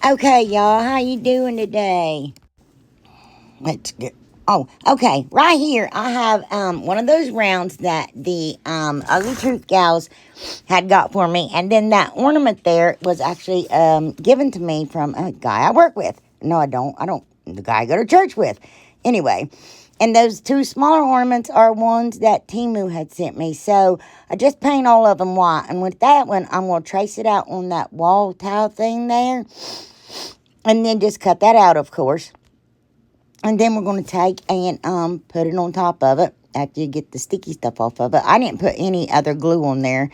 Okay, y'all, how you doing today? Let's get. Oh, okay. Right here, I have one of those rounds that the Ugly Truth gals had got for me, and then that ornament there was actually given to me from a guy I work with. No, I don't. I don't. The guy I go to church with. Anyway, and those two smaller ornaments are ones that Timu had sent me. So I just paint all of them white, and with that one, I'm gonna trace it out on that wall tile thing there, and then just cut that out, of course. And then we're going to take and put it on top of it after you get the sticky stuff off of it. I didn't put any other glue on there.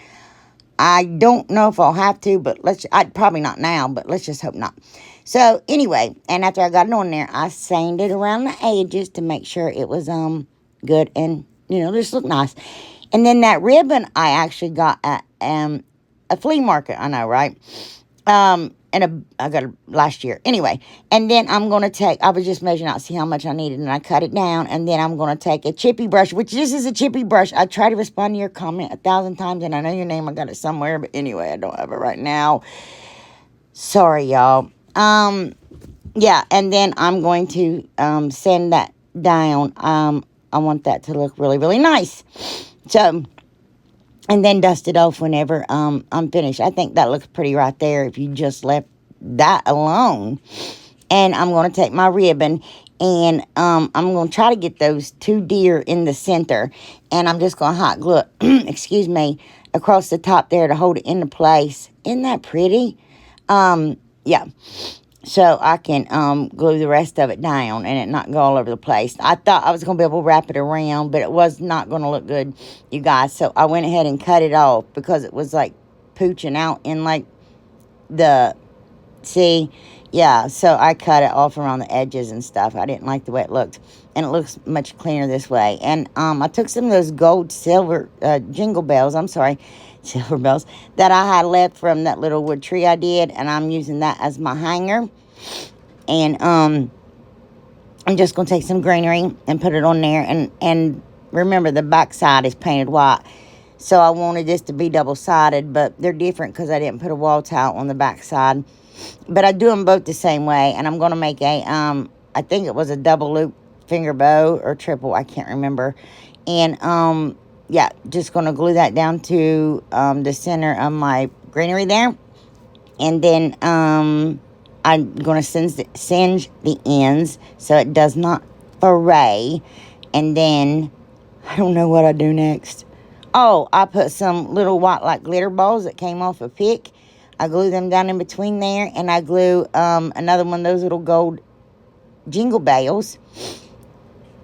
I don't know if I'll have to, but I'd probably not now, but let's just hope not. So anyway, and after I got it on there, I sanded around the edges to make sure it was good and, just look nice. And then that ribbon I actually got at a flea market, I know, right? I got it last year. Anyway, and then I'm going to I was just measuring out, see how much I needed, and I cut it down, and then I'm going to take a chippy brush, which this is a chippy brush. I try to respond to your comment 1,000 times, and I know your name, I got it somewhere, but anyway, I don't have it right now. Sorry, y'all. Yeah, and then I'm going to sand that down. I want that to look really, really nice. So, and then dust it off whenever I'm finished. I think that looks pretty right there if you just left that alone. And I'm going to take my ribbon and I'm going to try to get those two deer in the center. And I'm just going to hot glue it, excuse me, across the top there to hold it into place. Isn't that pretty? Yeah. So I can glue the rest of it down and it not go all over the place. I thought I was going to be able to wrap it around, but it was not going to look good, you guys. So I went ahead and cut it off because it was like pooching out in like see? Yeah, so I cut it off around the edges and stuff. I didn't like the way it looked. And it looks much cleaner this way. And I took some of those silver bells that I had left from that little wood tree I did, and I'm using that as my hanger. And I'm just going to take some greenery and put it on there. And remember, the back side is painted white. So I wanted this to be double-sided, but they're different because I didn't put a wall tile on the back side. But I do them both the same way, and I'm going to make I think it was a double loop finger bow or triple, I can't remember. And yeah, just going to glue that down to the center of my greenery there. And then I'm going to singe the ends so it does not fray. And then, I don't know what I do next. Oh, I put some little white like glitter balls that came off a pick. I glue them down in between there. And I glue another one of those little gold jingle bells.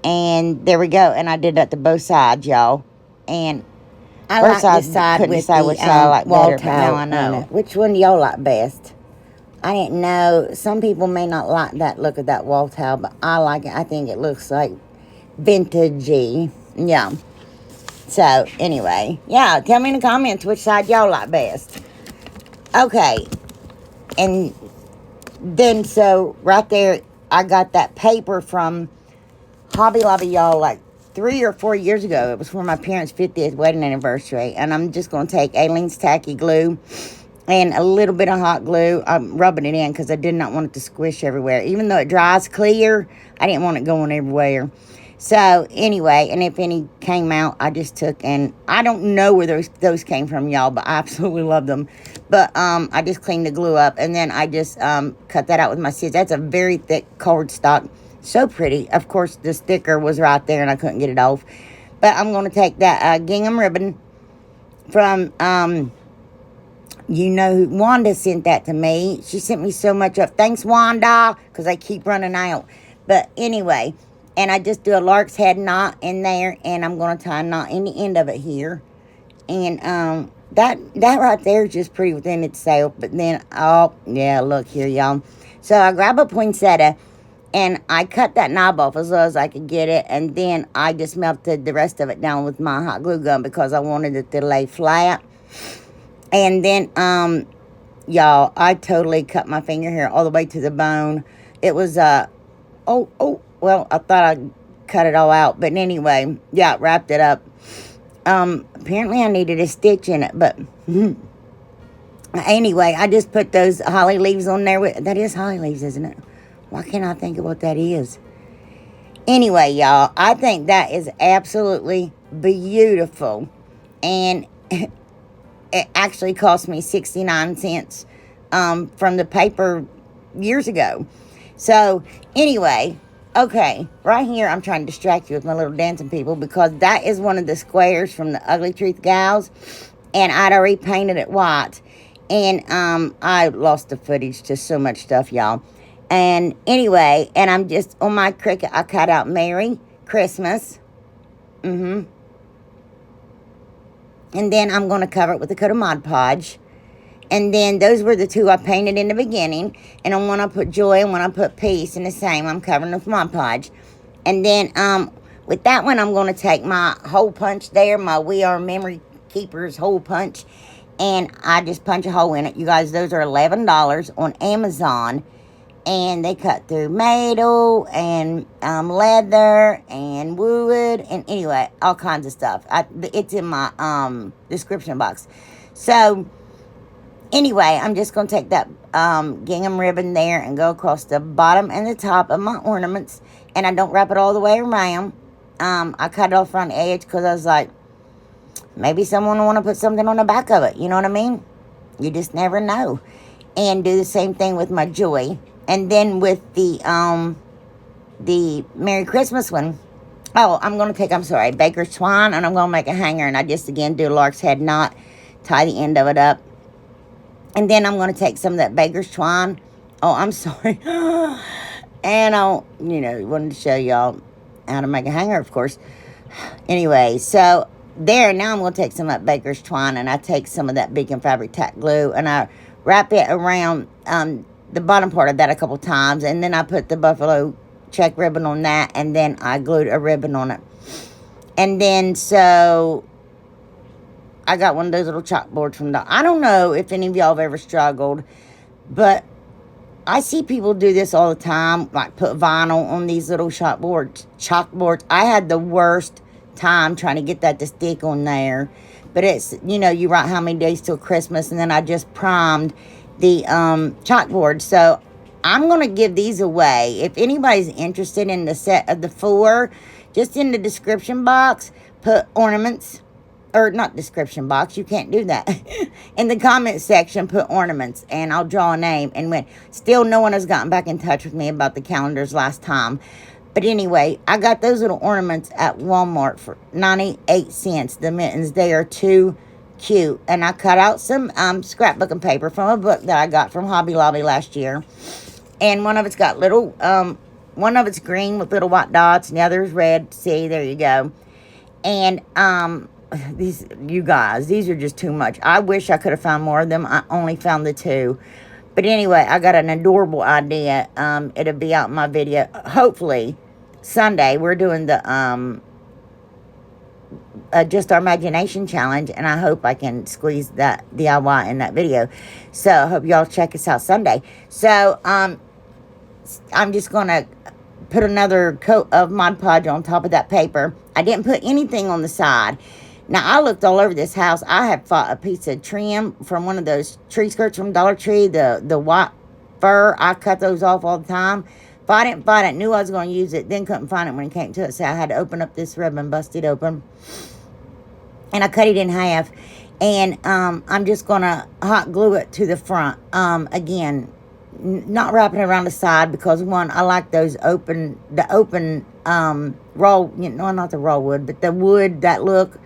And there we go. And I did that to both sides, y'all. And I like this side with the wall tile. Now I know. Which one do y'all like best? I didn't know. Some people may not like that look of that wall tile, but I like it. I think it looks like vintagey. Yeah. So, anyway. Yeah, tell me in the comments which side y'all like best. Okay. And then, so, right there, I got that paper from Hobby Lobby, y'all, like 3 or 4 years ago. It was for my parents' 50th wedding anniversary. And I'm just going to take Aleene's Tacky Glue and a little bit of hot glue. I'm rubbing it in because I did not want it to squish everywhere. Even though it dries clear, I didn't want it going everywhere. So, anyway, and if any came out, I just took, and I don't know where those came from, y'all, but I absolutely love them. But I just cleaned the glue up, and then I just cut that out with my scissors. That's a very thick cardstock. So pretty. Of course, the sticker was right there, and I couldn't get it off. But I'm going to take that gingham ribbon from, Wanda sent that to me. She sent me so much of, thanks, Wanda, because I keep running out. But anyway, and I just do a lark's head knot in there, and I'm going to tie a knot in the end of it here. And that right there is just pretty within itself. But then, oh, yeah, look here, y'all. So I grab a poinsettia, and I cut that knob off as low as I could get it. And then I just melted the rest of it down with my hot glue gun because I wanted it to lay flat. And then, y'all, I totally cut my finger here all the way to the bone. It was, well, I thought I'd cut it all out. But anyway, yeah, wrapped it up. Apparently I needed a stitch in it, but Anyway, I just put those holly leaves on there. That is holly leaves, isn't it? Why can't I think of what that is? Anyway, y'all, I think that is absolutely beautiful. And it actually cost me 69 cents from the paper years ago. So, anyway, okay, right here, I'm trying to distract you with my little dancing people because that is one of the squares from the Ugly Truth Gals. And I'd already painted it white. And I lost the footage to so much stuff, y'all. And anyway, and I'm just, on my Cricut, I cut out Merry Christmas. And then I'm going to cover it with a coat of Mod Podge. And then those were the two I painted in the beginning. And on one I put Joy and one I put Peace. And the same, I'm covering with Mod Podge. And then with that one, I'm going to take my hole punch there, my We Are Memory Keepers hole punch. And I just punch a hole in it. You guys, those are $11 on Amazon. And they cut through metal and leather and wood and anyway, all kinds of stuff. It's in my description box. So anyway, I'm just going to take that gingham ribbon there and go across the bottom and the top of my ornaments. And I don't wrap it all the way around. I cut it off on the edge because I was like, maybe someone will want to put something on the back of it. You know what I mean? You just never know. And do the same thing with my Joy. And then with the Merry Christmas one, I'm sorry, Baker's Twine, and I'm going to make a hanger. And I just, again, do a lark's head knot, tie the end of it up. And then I'm going to take some of that Baker's Twine. Oh, I'm sorry. And wanted to show y'all how to make a hanger, of course. Anyway, so there, now I'm going to take some of that Baker's Twine, and I take some of that Beacon Fabric Tack Glue, and I wrap it around the bottom part of that a couple times, and then I put the buffalo check ribbon on that, and then I glued a ribbon on it. And then, so I got one of those little chalkboards from I don't know if any of y'all have ever struggled, but I see people do this all the time, like put vinyl on these little chalkboards. I had the worst time trying to get that to stick on there. But it's, you write how many days till Christmas, and then I just primed the chalkboard. So I'm going to give these away. If anybody's interested in the set of the 4, just in the description box, put ornaments. Or not description box, you can't do that. In the comment section, put ornaments, and I'll draw a name. And when still no one has gotten back in touch with me about the calendars last time. But anyway, I got those little ornaments at Walmart for 98 cents. The mittens, they are too cute. And I cut out some scrapbooking paper from a book that I got from Hobby Lobby last year. And one of it's got little, one of it's green with little white dots, and the other is red. See, there you go. And these are just too much. I wish I could have found more of them. I only found the 2. But anyway, I got an adorable idea. It'll be out in my video. Hopefully, Sunday, we're doing the Just Our Imagination Challenge. And I hope I can squeeze that DIY in that video. So, I hope y'all check us out Sunday. So, I'm just going to put another coat of Mod Podge on top of that paper. I didn't put anything on the side. Now, I looked all over this house. I had bought a piece of trim from one of those tree skirts from DollarTree, the white fur. I cut those off all the time. If I didn't find it, knew I was going to use it, then couldn't find it when it came to it. So I had to open up this ribbon, bust it open. And I cut it in half. And I'm just going to hot glue it to the front. Again, not wrapping it around the side because, one, I like those open raw, not the raw wood, but the wood that look.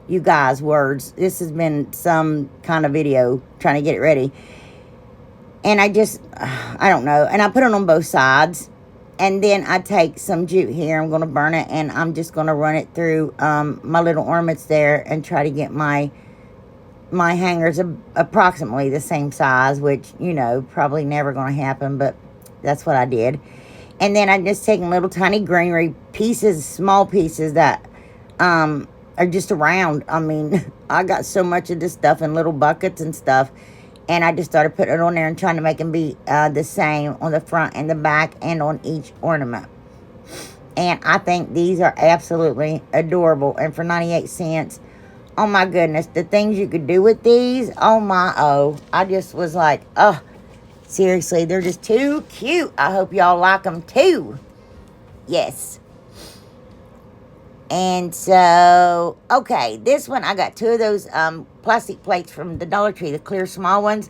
You guys, words. This has been some kind of video trying to get it ready. And I don't know. And I put it on both sides. And then I take some jute here. I'm going to burn it. And I'm just going to run it through my little ornaments there. And try to get my hangers approximately the same size. Which, probably never going to happen. But that's what I did. And then I'm just taking little tiny greenery pieces, small pieces that are just around. I mean, I got so much of this stuff in little buckets and stuff. And I just started putting it on there and trying to make them be the same on the front and the back and on each ornament. And I think these are absolutely adorable. And for 98 cents, Oh my goodness, the things you could do with these. Oh my, oh. I just was like, oh, seriously, they're just too cute. I hope y'all like them too. Yes. And so, okay, this one, I got 2 of those plastic plates from the Dollar Tree, the clear small ones.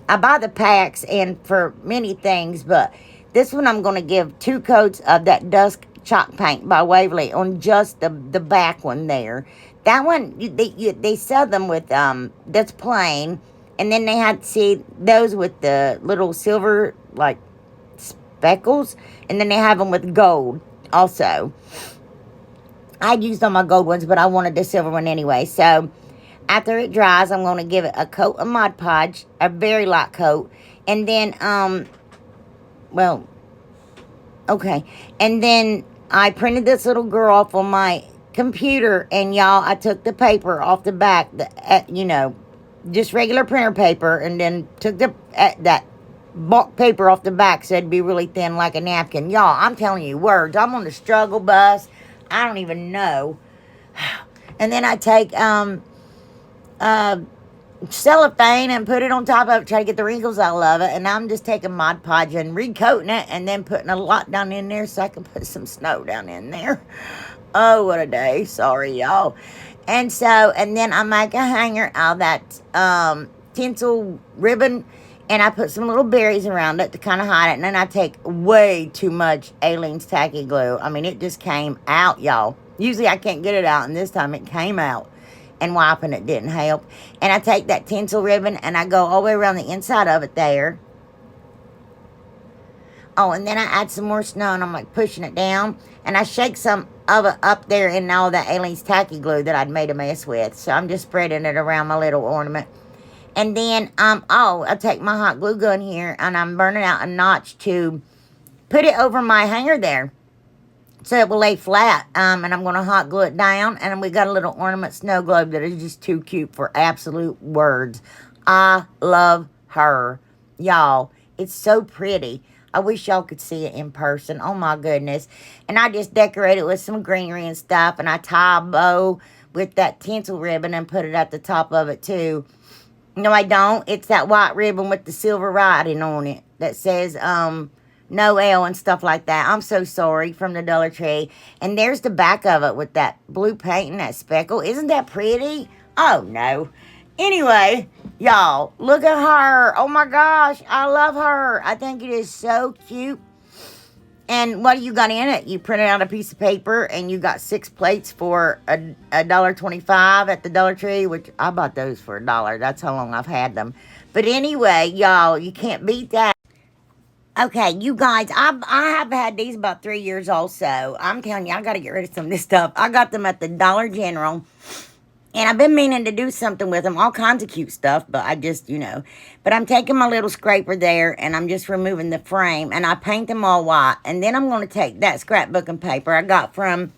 I buy the packs and for many things, but this one I'm going to give 2 coats of that Dusk Chalk Paint by Waverly on just the back one there. That one, they sell them with, that's plain, and then they had, see, those with the little silver, like, speckles, and then they have them with gold also. I used all my gold ones, but I wanted the silver one anyway. So, after it dries, I'm going to give it a coat of Mod Podge, a very light coat. And then, well, okay. And then I printed this little girl off on my computer. And, y'all, I took the paper off the back, you know, just regular printer paper. And then took that bulk paper off the back so it'd be really thin like a napkin. Y'all, I'm telling you, words. I'm on the struggle bus. I don't even know. And then I take cellophane and put it on top of it, try to get the wrinkles out of it. And I'm just taking Mod Podge and recoating it and then putting a lot down in there so I can put some snow down in there. Oh, what a day. Sorry, y'all. And so, and then I make a hanger out of that tinsel ribbon. And I put some little berries around it to kind of hide it. And then I take way too much Aleene's Tacky Glue. I mean, it just came out, y'all. Usually I can't get it out, and this time it came out. And wiping it didn't help. And I take that tinsel ribbon, and I go all the way around the inside of it there. Oh, and then I add some more snow, and I'm like pushing it down. And I shake some of it up there in all that Aleene's Tacky Glue that I'd made a mess with. So I'm just spreading it around my little ornament. And then, I take my hot glue gun here, and I'm burning out a notch to put it over my hanger there, so it will lay flat. And I'm going to hot glue it down, and we got a little ornament snow globe that is just too cute for absolute words. I love her. Y'all, it's so pretty. I wish y'all could see it in person. Oh, my goodness. And I just decorate it with some greenery and stuff, and I tie a bow with that tinsel ribbon and put it at the top of it, too. No, I don't. It's that white ribbon with the silver writing on it that says, no L and stuff like that. I'm so sorry, from the Dollar Tree. And there's the back of it with that blue paint and that speckle. Isn't that pretty? Oh, no. Anyway, y'all, look at her. Oh, my gosh. I love her. I think it is so cute. And what do you got in it? You printed out a piece of paper, and you got 6 plates for $1.25 at the Dollar Tree, which I bought those for $1. That's how long I've had them. But anyway, y'all, you can't beat that. Okay, you guys, I have had these about 3 years also. I'm telling you, I got to get rid of some of this stuff. I got them at the Dollar General. And I've been meaning to do something with them, all kinds of cute stuff, but I just, you know. But I'm taking my little scraper there, and I'm just removing the frame, and I paint them all white. And then I'm going to take that scrapbooking paper I got from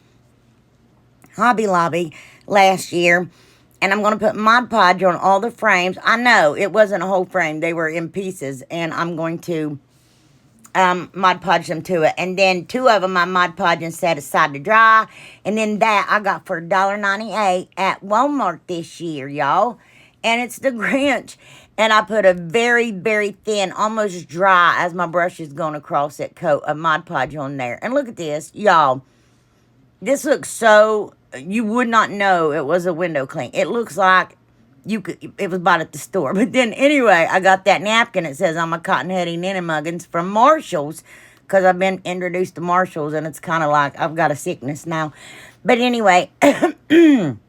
Hobby Lobby last year, and I'm going to put Mod Podge on all the frames. I know, it wasn't a whole frame. They were in pieces, and I'm going to Mod Podge them to it. And then 2 of them I Mod Podge and set aside to dry. And then that I got for $1.98 at Walmart this year, y'all. And it's the Grinch. And I put a very, very thin, almost dry, as my brush is going across it, coat of Mod Podge on there. And look at this, y'all. This looks so, you would not know it was a window clean. It looks like it was bought at the store. But then, anyway, I got that napkin. It says I'm a Cotton Heady Ninny-Muggins from Marshall's, because I've been introduced to Marshall's, and it's kind of like I've got a sickness now. But anyway, I'm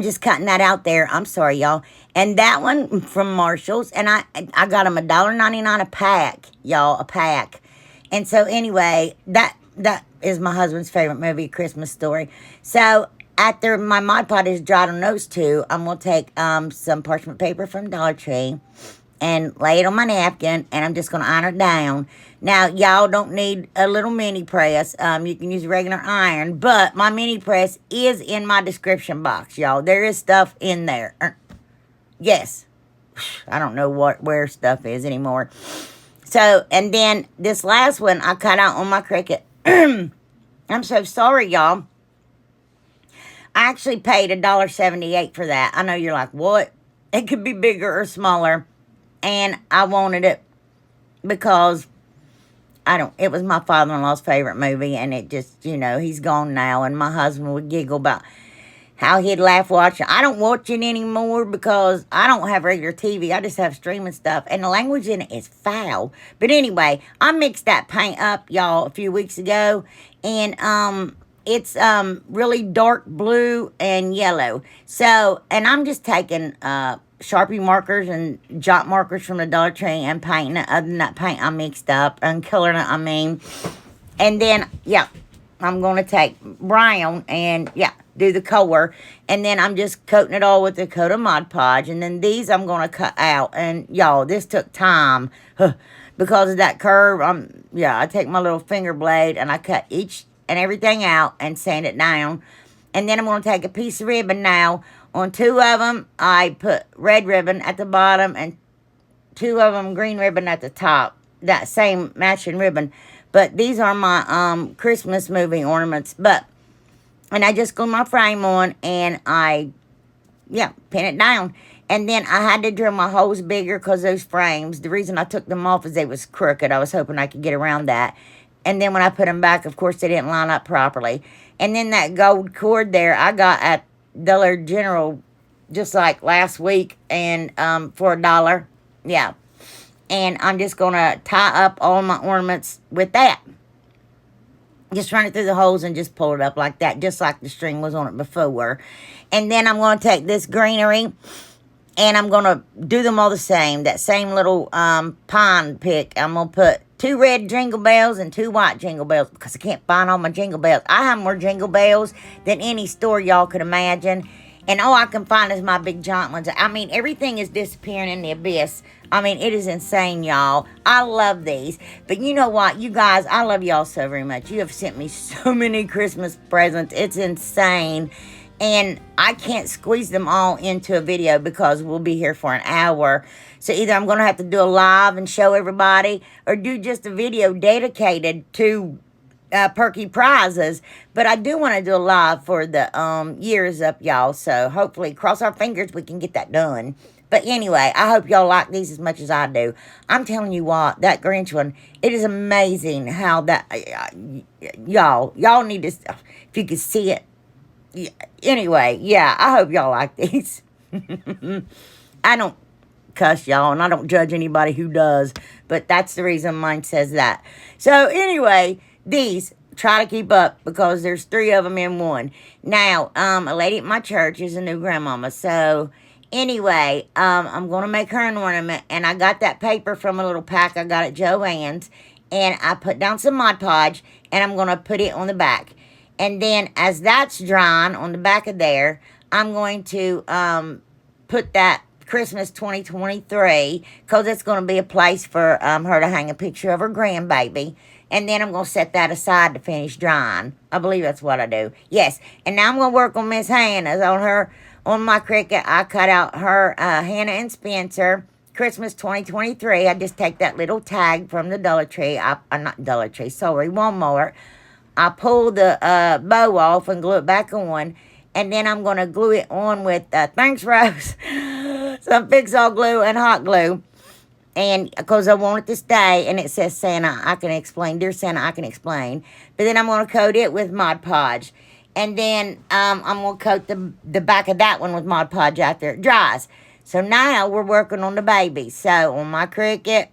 just cutting that out there. I'm sorry, y'all. And that one from Marshall's, and I got them $1.99 a pack, y'all, a pack. And so, anyway, that is my husband's favorite movie, Christmas Story. So, after my Mod Podge is dried on those 2, I'm going to take some parchment paper from Dollar Tree and lay it on my napkin, and I'm just going to iron it down. Now, y'all don't need a little mini press. You can use a regular iron, but my mini press is in my description box, y'all. There is stuff in there. Yes. I don't know where stuff is anymore. So, and then this last one I cut out on my Cricut. I'm so sorry, y'all. I actually paid $1.78 for that. I know you're like, what? It could be bigger or smaller. And I wanted it because it was my father-in-law's favorite movie, and it just, he's gone now, and my husband would giggle about how he'd laugh watching. I don't watch it anymore because I don't have regular TV. I just have streaming stuff, and the language in it is foul. But anyway, I mixed that paint up, y'all, a few weeks ago, and it's really dark blue and yellow. So, and I'm just taking Sharpie markers and jot markers from the DollarTree and painting it. Other than that paint I mixed up and coloring it, and then, I'm going to take brown and, do the color. And then I'm just coating it all with a coat of Mod Podge. And then these I'm going to cut out. And, y'all, this took time because of that curve. I take my little finger blade and I cut each and everything out and sand it down. And then I'm going to take a piece of ribbon now. On 2 of them, I put red ribbon at the bottom and 2 of them green ribbon at the top. That same matching ribbon. But these are my Christmas movie ornaments. And I just glue my frame on and I, pin it down. And then I had to drill my holes bigger because those frames, the reason I took them off is they was crooked. I was hoping I could get around that. And then when I put them back, of course, they didn't line up properly. And then that gold cord there, I got at Dollar General just like last week and for $1. Yeah. And I'm just going to tie up all my ornaments with that. Just run it through the holes and just pull it up like that. Just like the string was on it before. And then I'm going to take this greenery. And I'm going to do them all the same. That same little pine pick. I'm going to put 2 red jingle bells and 2 white jingle bells. Because I can't find all my jingle bells. I have more jingle bells than any store y'all could imagine. And all I can find is my big giant ones. I mean, everything is disappearing in the abyss. I mean, it is insane, y'all. I love these. But you know what? You guys, I love y'all so very much. You have sent me so many Christmas presents. It's insane. And I can't squeeze them all into a video because we'll be here for an hour. So either I'm going to have to do a live and show everybody or do just a video dedicated to perky prizes. But I do want to do a live for the years up, y'all. So hopefully, cross our fingers, we can get that done. But anyway, I hope y'all like these as much as I do. I'm telling you what, that Grinch one, it is amazing how that, y'all need to, if you could see it. Anyway, I hope y'all like these. I don't cuss y'all, and I don't judge anybody who does, but that's the reason mine says that. So anyway, these, try to keep up because there's 3 of them in one. Now, a lady at my church is a new grandmama, so anyway, I'm going to make her an ornament, and I got that paper from a little pack I got at Joann's, and I put down some Mod Podge, and I'm going to put it on the back. And then as that's drying on the back of there, I'm going to put that Christmas 2023, because it's going to be a place for her to hang a picture of her grandbaby. And then I'm going to set that aside to finish drying. I believe that's what I do. Yes. And now I'm going to work on Miss Hannah's. On my Cricut, I cut out her Hannah and Spencer Christmas 2023. I just take that little tag from the DollarTree. Not DollarTree, sorry, Walmart. I pull the bow off and glue it back on. And then I'm going to glue it on with, thanks, Rose, some Fix-All glue and hot glue. And because I want it to stay, and it says Santa, I can explain. Dear Santa, I can explain. But then I'm going to coat it with Mod Podge. And then I'm going to coat the back of that one with Mod Podge after it dries. So now we're working on the baby. So on my Cricut,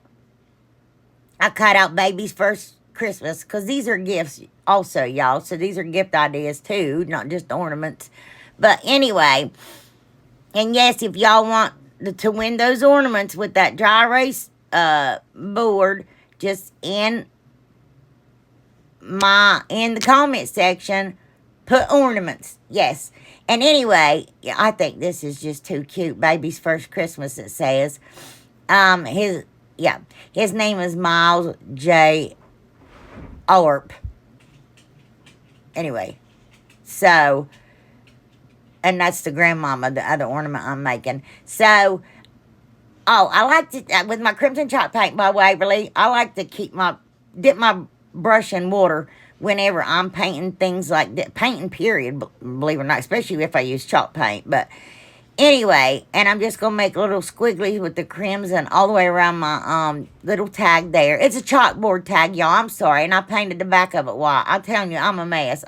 I cut out baby's first Christmas. Because these are gifts also, y'all. So these are gift ideas too, not just ornaments. But anyway, and yes, if y'all want to win those ornaments with that dry erase board, just in the comment section, put ornaments. Yes. And anyway, I think this is just too cute. Baby's first Christmas, it says. His name is Miles J. Orp. Anyway, so, and that's the grandmama, the other ornament I'm making. So, I like to, with my Crimson Chalk paint by Waverly, I like to dip my brush in water whenever I'm painting things like that. Painting, period, believe it or not, especially if I use chalk paint. But anyway, and I'm just going to make little squigglies with the crimson all the way around my little tag there. It's a chalkboard tag, y'all. I'm sorry. And I painted the back of it white. I'm telling you, I'm a mess.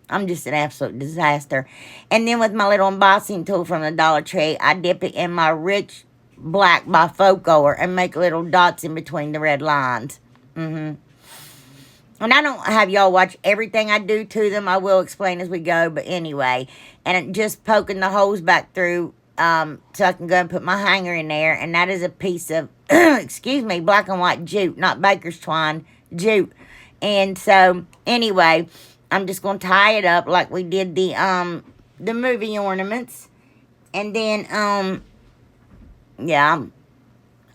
I'm just an absolute disaster. And then with my little embossing tool from the Dollar Tree, I dip it in my rich black bifocal and make little dots in between the red lines. And I don't have y'all watch everything I do to them. I will explain as we go. But anyway, and just poking the holes back through so I can go and put my hanger in there. And that is a piece of, excuse me, black and white jute, not baker's twine, jute. And so, anyway, I'm just going to tie it up like we did the movie ornaments. And then, yeah.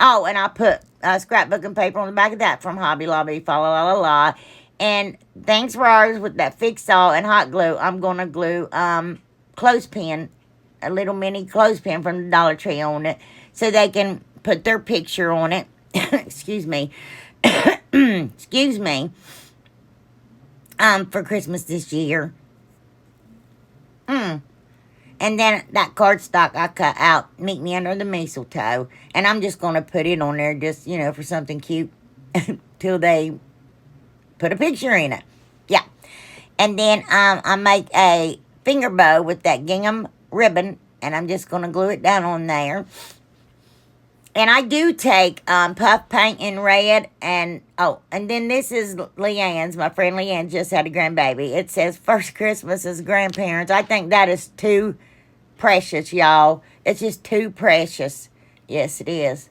Oh, and I put scrapbook and paper on the back of that from Hobby Lobby, fa la la la la. And thanks for ours with that Fix-All and hot glue. I'm going to glue clothespin, a little mini clothespin from the Dollar Tree on it, so they can put their picture on it. Excuse me. Excuse me. For Christmas this year. And then that cardstock I cut out, meet me under the mistletoe. And I'm just going to put it on there just, for something cute till they put a picture in it. Yeah. And then I make a finger bow with that gingham ribbon. And I'm just going to glue it down on there. And I do take puff paint in red. And then this is Leanne's. My friend Leanne just had a grandbaby. It says first Christmas as grandparents. I think that is too precious, y'all. It's just too precious. Yes, it is.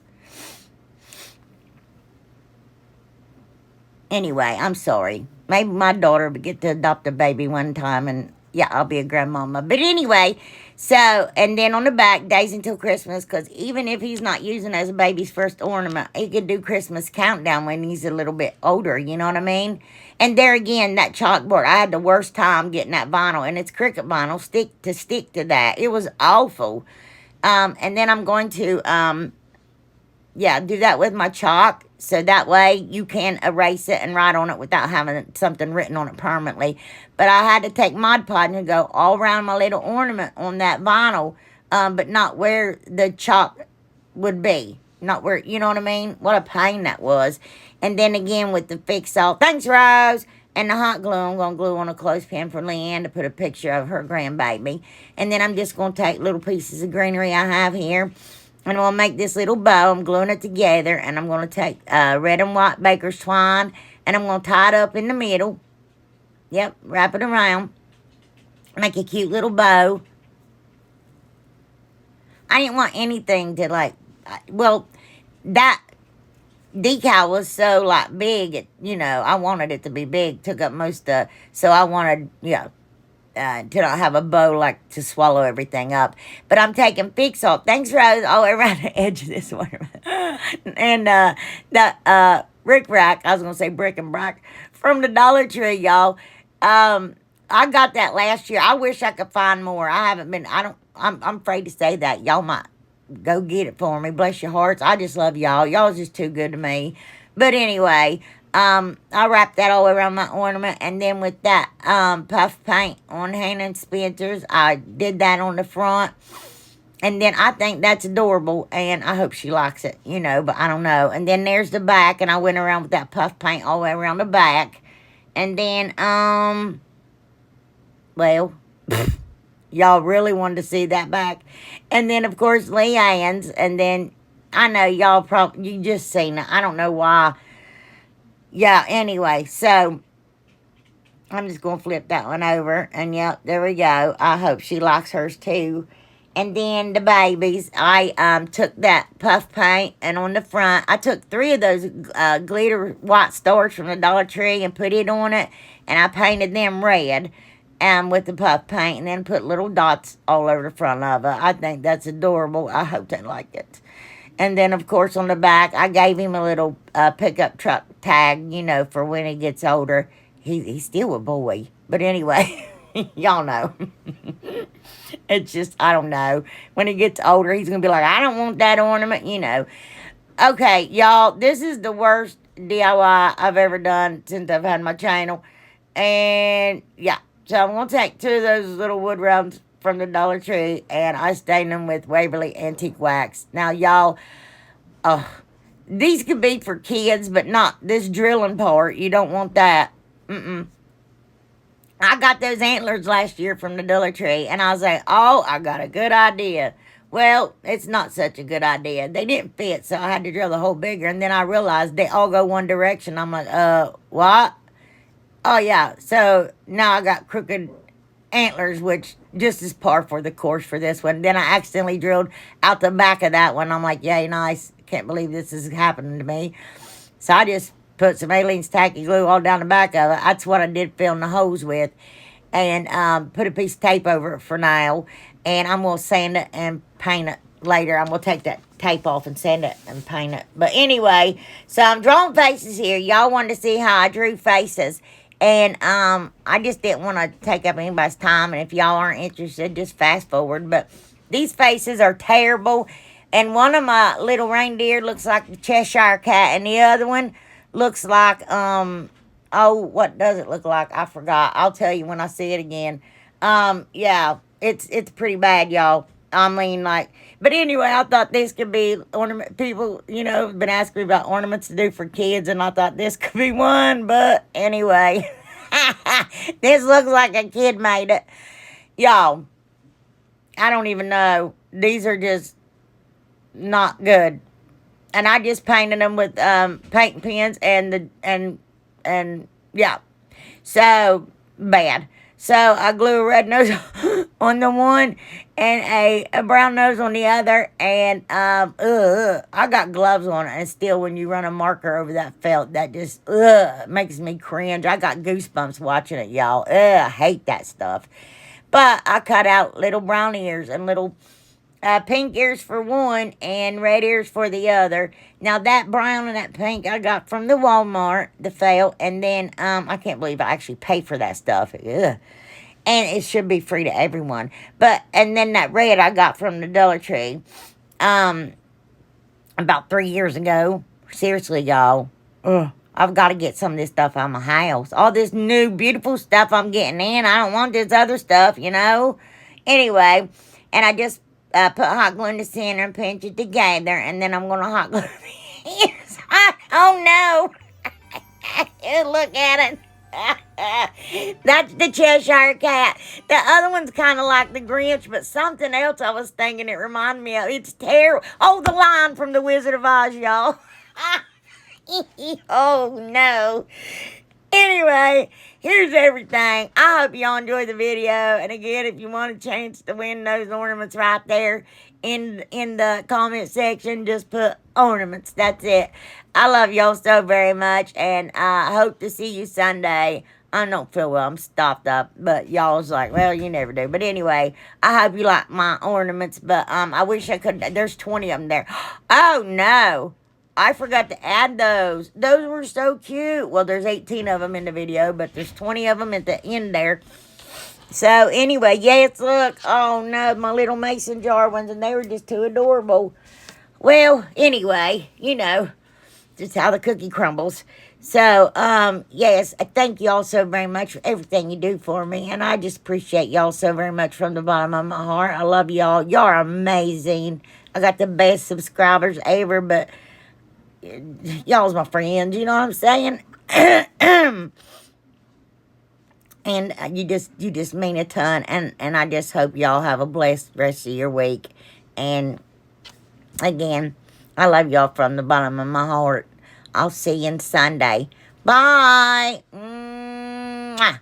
Anyway, I'm sorry. Maybe my daughter would get to adopt a baby one time, and yeah, I'll be a grandmama. But anyway, so, and then on the back, days until Christmas, because even if he's not using it as a baby's first ornament, he could do Christmas countdown when he's a little bit older, you know what I mean? And there again, that chalkboard, I had the worst time getting that vinyl, and it's Cricut vinyl, stick to that. It was awful. And then I'm going to, do that with my chalk, so that way you can erase it and write on it without having something written on it permanently. But I had to take Mod Podge and go all around my little ornament on that vinyl, but not where the chalk would be. Not where, you know what I mean? What a pain that was. And then again with the Fix-All, thanks Rose, and the hot glue, I'm going to glue on a clothespin for Leanne to put a picture of her grandbaby. And then I'm just going to take little pieces of greenery I have here, and I'm going to make this little bow. I'm gluing it together, and I'm going to take red and white baker's twine, and I'm going to tie it up in the middle. Yep, wrap it around. Make a cute little bow. I didn't want anything to, that decal was so, big, I wanted it to be big. Took up most of, so I wanted, to not have a bow, to swallow everything up. But I'm taking Fix-All. Thanks, Rose, all the way around the edge of this one. And that brick rack, I was going to say brick and brack, from the Dollar Tree, y'all. I got that last year. I wish I could find more. I haven't been, I'm afraid to say that. Y'all might go get it for me. Bless your hearts. I just love y'all. Y'all just too good to me. But anyway, I wrapped that all around my ornament, and then with that puff paint on Hannah Spencer's, I did that on the front, and then I think that's adorable, and I hope she likes it, but I don't know. And then there's the back, and I went around with that puff paint all the way around the back, and then, well, y'all really wanted to see that back, and then, of course, Leanne's, and then, I know y'all probably, you just seen it, I don't know why. Yeah, anyway, so I'm just going to flip that one over. And, yep, there we go. I hope she likes hers, too. And then the babies, I took that puff paint, and on the front, I took 3 of those glitter white stars from the Dollar Tree and put it on it. And I painted them red with the puff paint, and then put little dots all over the front of it. I think that's adorable. I hope they like it. And then, of course, on the back, I gave him a little pickup truck tag, for when he gets older. He's still a boy. But anyway, y'all know. It's just, I don't know. When he gets older, he's going to be like, I don't want that ornament, Okay, y'all, this is the worst DIY I've ever done since I've had my channel. And yeah, so I'm going to take 2 of those little wood rounds from the Dollar Tree, and I stain them with Waverly Antique Wax. Now, y'all, these could be for kids, but not this drilling part. You don't want that. I got those antlers last year from the Dollar Tree, and I was like, oh, I got a good idea. Well, it's not such a good idea. They didn't fit, so I had to drill the hole bigger, and then I realized they all go one direction. I'm like, what? Oh, yeah. So now I got crooked antlers, which just is par for the course for this one. Then I accidentally drilled out the back of that one. I'm like, yay, nice. Can't believe this is happening to me. So I just put some Aleene's tacky glue all down the back of it. That's what I did fill in the holes with. And put a piece of tape over it for now. And I'm going to sand it and paint it later. I'm going to take that tape off and sand it and paint it. But anyway, so I'm drawing faces here. Y'all wanted to see how I drew faces. And I just didn't want to take up anybody's time. And if y'all aren't interested, just fast forward. But these faces are terrible. And one of my little reindeer looks like the Cheshire Cat. And the other one looks like, oh, what does it look like? I forgot. I'll tell you when I see it again. Yeah, it's pretty bad, y'all. I mean, like, but anyway, I thought this could be ornament. People, you know, have been asking me about ornaments to do for kids, and I thought this could be one. But anyway, this looks like a kid made it. Y'all, I don't even know. These are just not good. And I just painted them with paint pens and yeah. So bad. So I glue a red nose on the one and a brown nose on the other. And I got gloves on it. And still, when you run a marker over that felt, that just makes me cringe. I got goosebumps watching it, y'all. I hate that stuff. But I cut out little brown ears and little pink ears for one and red ears for the other. Now that brown and that pink I got from the Walmart, the felt, and then I can't believe I actually paid for that stuff. Ugh. And it should be free to everyone. But and then that red I got from the Dollar Tree about 3 years ago. Seriously, y'all. I've got to get some of this stuff out of my house. All this new beautiful stuff I'm getting in. I don't want this other stuff, you know. Anyway, and I just put hot glue in the center and pinch it together, and then I'm going to hot glue the ears. Oh, no. Look at it. That's the Cheshire Cat. The other one's kind of like the Grinch, but something else I was thinking it reminded me of. It's terrible. Oh, the lion from The Wizard of Oz, y'all. Oh, no. Anyway, here's everything. I hope y'all enjoy the video. And again, if you want a chance to win those ornaments right there in the comment section, just put ornaments. That's it. I love y'all so very much. And I hope to see you Sunday. I don't feel well. I'm stopped up. But y'all's like, well, you never do. But anyway, I hope you like my ornaments. But I wish I could. There's 20 of them there. Oh, no. I forgot to add those. Those were so cute. Well, there's 18 of them in the video, but there's 20 of them at the end there. So, anyway, yes, look. Oh, no, my little mason jar ones, and they were just too adorable. Well, anyway, you know, just how the cookie crumbles. So, yes, I thank y'all so very much for everything you do for me, and I just appreciate y'all so very much from the bottom of my heart. I love y'all. Y'all are amazing. I got the best subscribers ever, but y'all's my friends, you know what I'm saying? And you just mean a ton, and I just hope y'all have a blessed rest of your week. And again, I love y'all from the bottom of my heart. I'll see you on Sunday. Bye. Mwah.